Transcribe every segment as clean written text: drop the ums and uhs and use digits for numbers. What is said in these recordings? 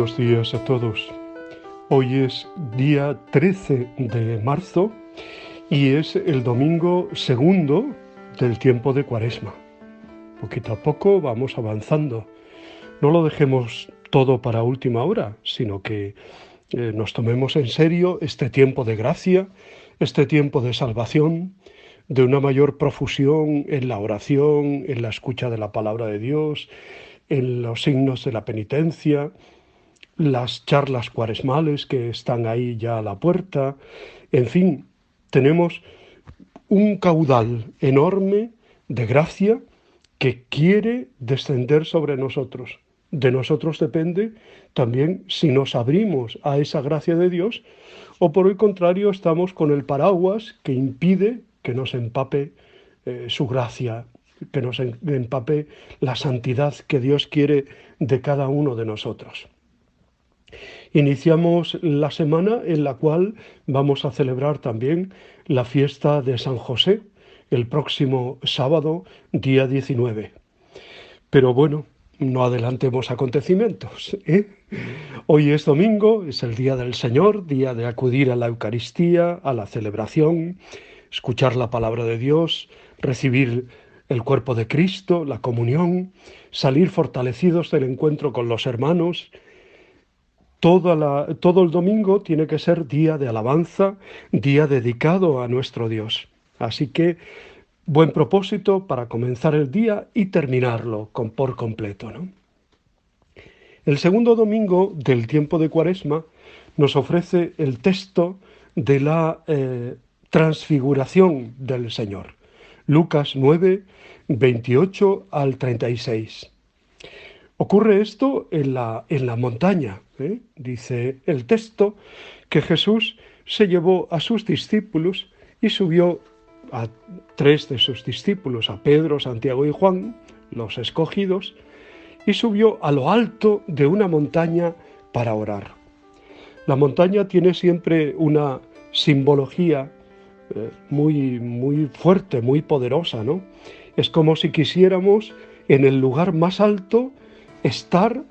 Buenos días a todos. Hoy es día 13 de marzo y es el domingo segundo del tiempo de Cuaresma. Poquito a poco vamos avanzando. No lo dejemos todo para última hora, sino que nos tomemos en serio este tiempo de gracia, este tiempo de salvación, de una mayor profusión en la oración, en la escucha de la palabra de Dios, en los signos de la penitencia, las charlas cuaresmales que están ahí ya a la puerta. En fin, tenemos un caudal enorme de gracia que quiere descender sobre nosotros. De nosotros depende también si nos abrimos a esa gracia de Dios o por el contrario estamos con el paraguas que impide que nos empape su gracia, que nos empape la santidad que Dios quiere de cada uno de nosotros. Iniciamos la semana en la cual vamos a celebrar también la fiesta de San José, el próximo sábado, día 19. Pero bueno, no adelantemos acontecimientos, ¿eh? Hoy es domingo, es el día del Señor, día de acudir a la Eucaristía, a la celebración, escuchar la palabra de Dios, recibir el cuerpo de Cristo, la comunión, salir fortalecidos del encuentro con los hermanos. Todo el domingo tiene que ser día de alabanza, día dedicado a nuestro Dios. Así que buen propósito para comenzar el día y terminarlo por completo, ¿no? El segundo domingo del tiempo de Cuaresma nos ofrece el texto de la transfiguración del Señor. Lucas 9, 28 al 36. Ocurre esto en la montaña, ¿eh? Dice el texto que Jesús se llevó a sus discípulos y subió a tres de sus discípulos, a Pedro, Santiago y Juan, los escogidos, y subió a lo alto de una montaña para orar. La montaña tiene siempre una simbología muy fuerte, muy poderosa, ¿no? Es como si quisiéramos en el lugar más alto estar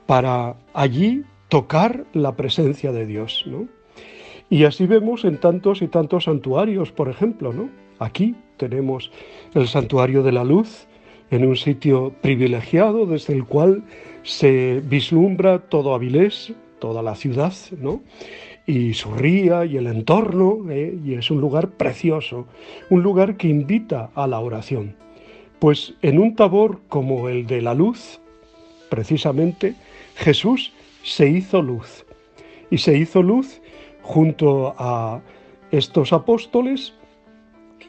para allí tocar la presencia de Dios, ¿no? Y así vemos en tantos y tantos santuarios, por ejemplo, ¿no? Aquí tenemos el Santuario de la Luz, en un sitio privilegiado desde el cual se vislumbra todo Avilés, toda la ciudad, ¿no? Y su ría y el entorno, y es un lugar precioso, un lugar que invita a la oración. Pues en un tabor como el de la Luz, precisamente, Jesús se hizo luz. Y se hizo luz junto a estos apóstoles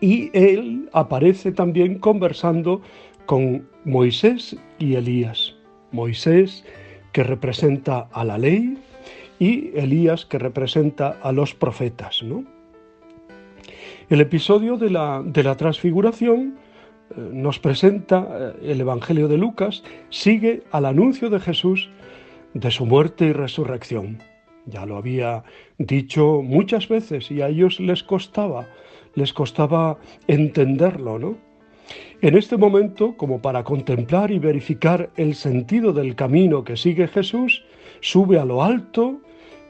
y él aparece también conversando con Moisés y Elías. Moisés, que representa a la ley, y Elías, que representa a los profetas, ¿no? El episodio de la transfiguración nos presenta el Evangelio de Lucas, sigue al anuncio de Jesús de su muerte y resurrección. Ya lo había dicho muchas veces y a ellos les costaba entenderlo, ¿no? En este momento, como para contemplar y verificar el sentido del camino que sigue Jesús, sube a lo alto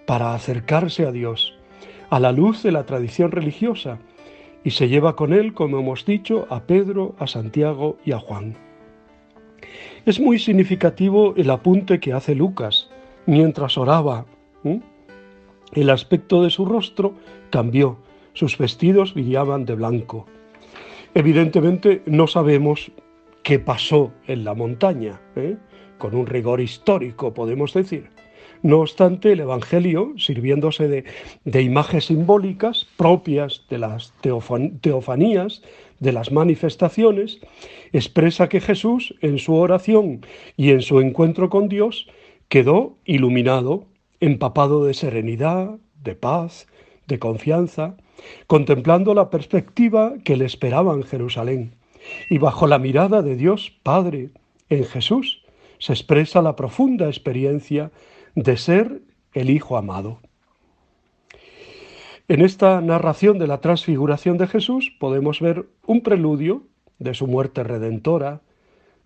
para acercarse a Dios, a la luz de la tradición religiosa, y se lleva con él, como hemos dicho, a Pedro, a Santiago y a Juan. Es muy significativo el apunte que hace Lucas. Mientras oraba, el aspecto de su rostro cambió, sus vestidos brillaban de blanco. Evidentemente no sabemos qué pasó en la montaña, con un rigor histórico podemos decir. No obstante, el Evangelio, sirviéndose de imágenes simbólicas propias de las teofanías, de las manifestaciones, expresa que Jesús, en su oración y en su encuentro con Dios, quedó iluminado, empapado de serenidad, de paz, de confianza, contemplando la perspectiva que le esperaba en Jerusalén. Y bajo la mirada de Dios Padre en Jesús se expresa la profunda experiencia de ser el Hijo amado. En esta narración de la transfiguración de Jesús podemos ver un preludio de su muerte redentora,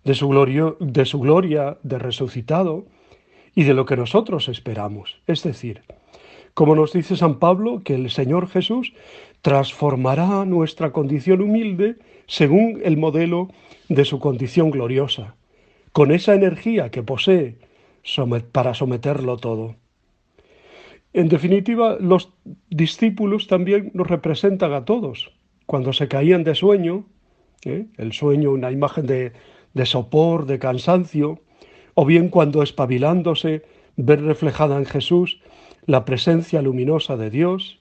de su gloria de resucitado y de lo que nosotros esperamos. Es decir, como nos dice San Pablo, que el Señor Jesús transformará nuestra condición humilde según el modelo de su condición gloriosa, con esa energía que posee para someterlo todo. En definitiva, los discípulos también nos representan a todos. Cuando se caían de sueño, el sueño, una imagen de sopor, de cansancio, o bien cuando espabilándose ven reflejada en Jesús la presencia luminosa de Dios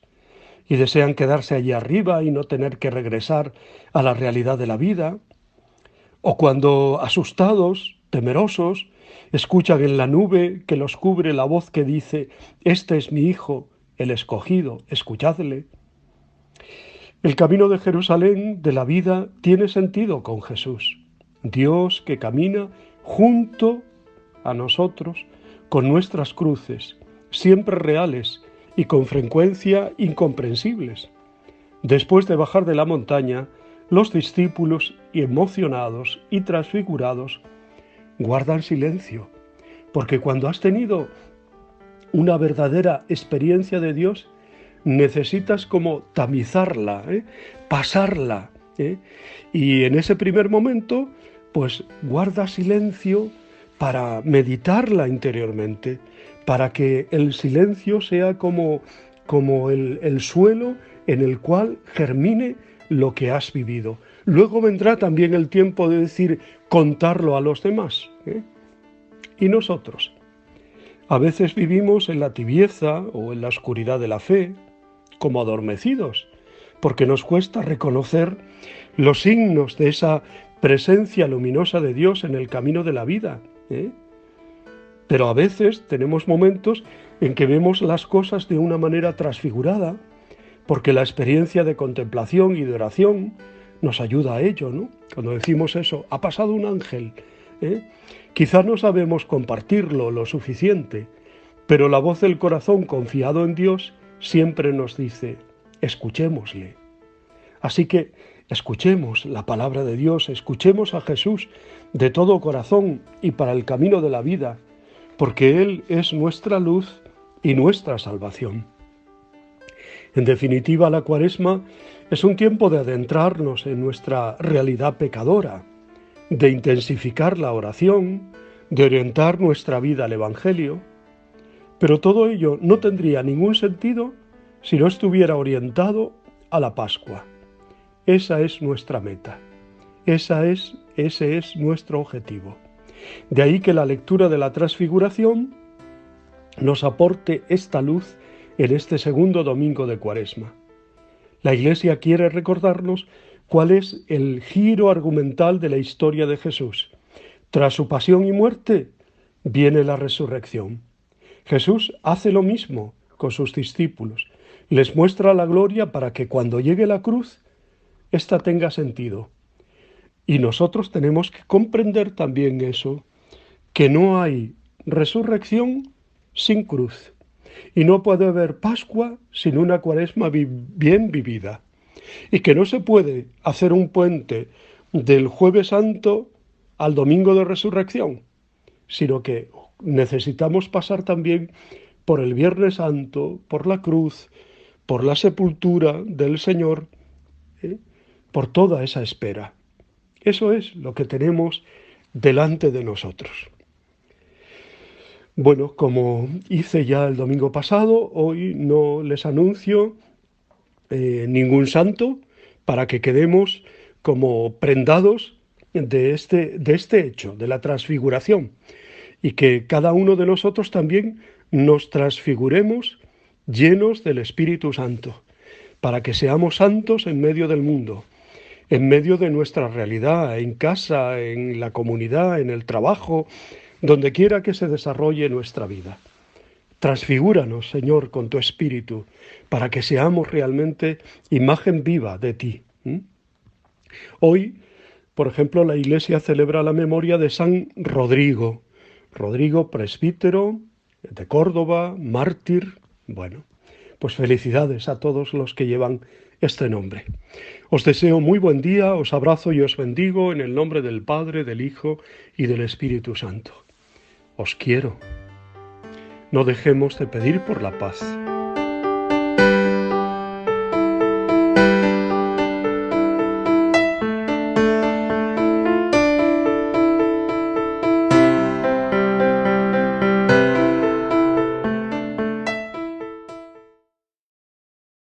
y desean quedarse allí arriba y no tener que regresar a la realidad de la vida, o cuando asustados, temerosos, escuchan en la nube que los cubre la voz que dice: «Este es mi Hijo, el escogido, escuchadle». El camino de Jerusalén, de la vida, tiene sentido con Jesús. Dios que camina junto a nosotros con nuestras cruces, siempre reales y con frecuencia incomprensibles. Después de bajar de la montaña, los discípulos, emocionados y transfigurados, guardan silencio, porque cuando has tenido una verdadera experiencia de Dios, necesitas como tamizarla, pasarla, y en ese primer momento, pues guarda silencio para meditarla interiormente, para que el silencio sea como el suelo en el cual germine lo que has vivido. Luego vendrá también el tiempo de decir, contarlo a los demás. Y nosotros, a veces vivimos en la tibieza o en la oscuridad de la fe, como adormecidos, porque nos cuesta reconocer los signos de esa presencia luminosa de Dios en el camino de la vida. Pero a veces tenemos momentos en que vemos las cosas de una manera transfigurada, porque la experiencia de contemplación y de oración nos ayuda a ello, ¿no? Cuando decimos eso, ha pasado un ángel, quizá no sabemos compartirlo lo suficiente, pero la voz del corazón confiado en Dios siempre nos dice, escuchémosle. Así que escuchemos la palabra de Dios, escuchemos a Jesús de todo corazón y para el camino de la vida, porque Él es nuestra luz y nuestra salvación. En definitiva, la Cuaresma es un tiempo de adentrarnos en nuestra realidad pecadora, de intensificar la oración, de orientar nuestra vida al Evangelio, pero todo ello no tendría ningún sentido si no estuviera orientado a la Pascua. Esa es nuestra meta, ese es nuestro objetivo. De ahí que la lectura de la Transfiguración nos aporte esta luz en este segundo domingo de Cuaresma. La Iglesia quiere recordarnos cuál es el giro argumental de la historia de Jesús. Tras su pasión y muerte, viene la resurrección. Jesús hace lo mismo con sus discípulos. Les muestra la gloria para que cuando llegue la cruz, ésta tenga sentido. Y nosotros tenemos que comprender también eso, que no hay resurrección sin cruz. Y no puede haber Pascua sin una Cuaresma bien vivida. Y que no se puede hacer un puente del Jueves Santo al Domingo de Resurrección, sino que necesitamos pasar también por el Viernes Santo, por la cruz, por la sepultura del Señor, por toda esa espera. Eso es lo que tenemos delante de nosotros. Bueno, como hice ya el domingo pasado, hoy no les anuncio ningún santo para que quedemos como prendados de este hecho, de la transfiguración, y que cada uno de nosotros también nos transfiguremos llenos del Espíritu Santo, para que seamos santos en medio del mundo, en medio de nuestra realidad, en casa, en la comunidad, en el trabajo, donde quiera que se desarrolle nuestra vida. Transfigúranos, Señor, con tu Espíritu, para que seamos realmente imagen viva de ti. Hoy, por ejemplo, la Iglesia celebra la memoria de San Rodrigo. Rodrigo, presbítero de Córdoba, mártir. Bueno, pues felicidades a todos los que llevan este nombre. Os deseo muy buen día, os abrazo y os bendigo en el nombre del Padre, del Hijo y del Espíritu Santo. Os quiero. no dejemos de pedir por la paz.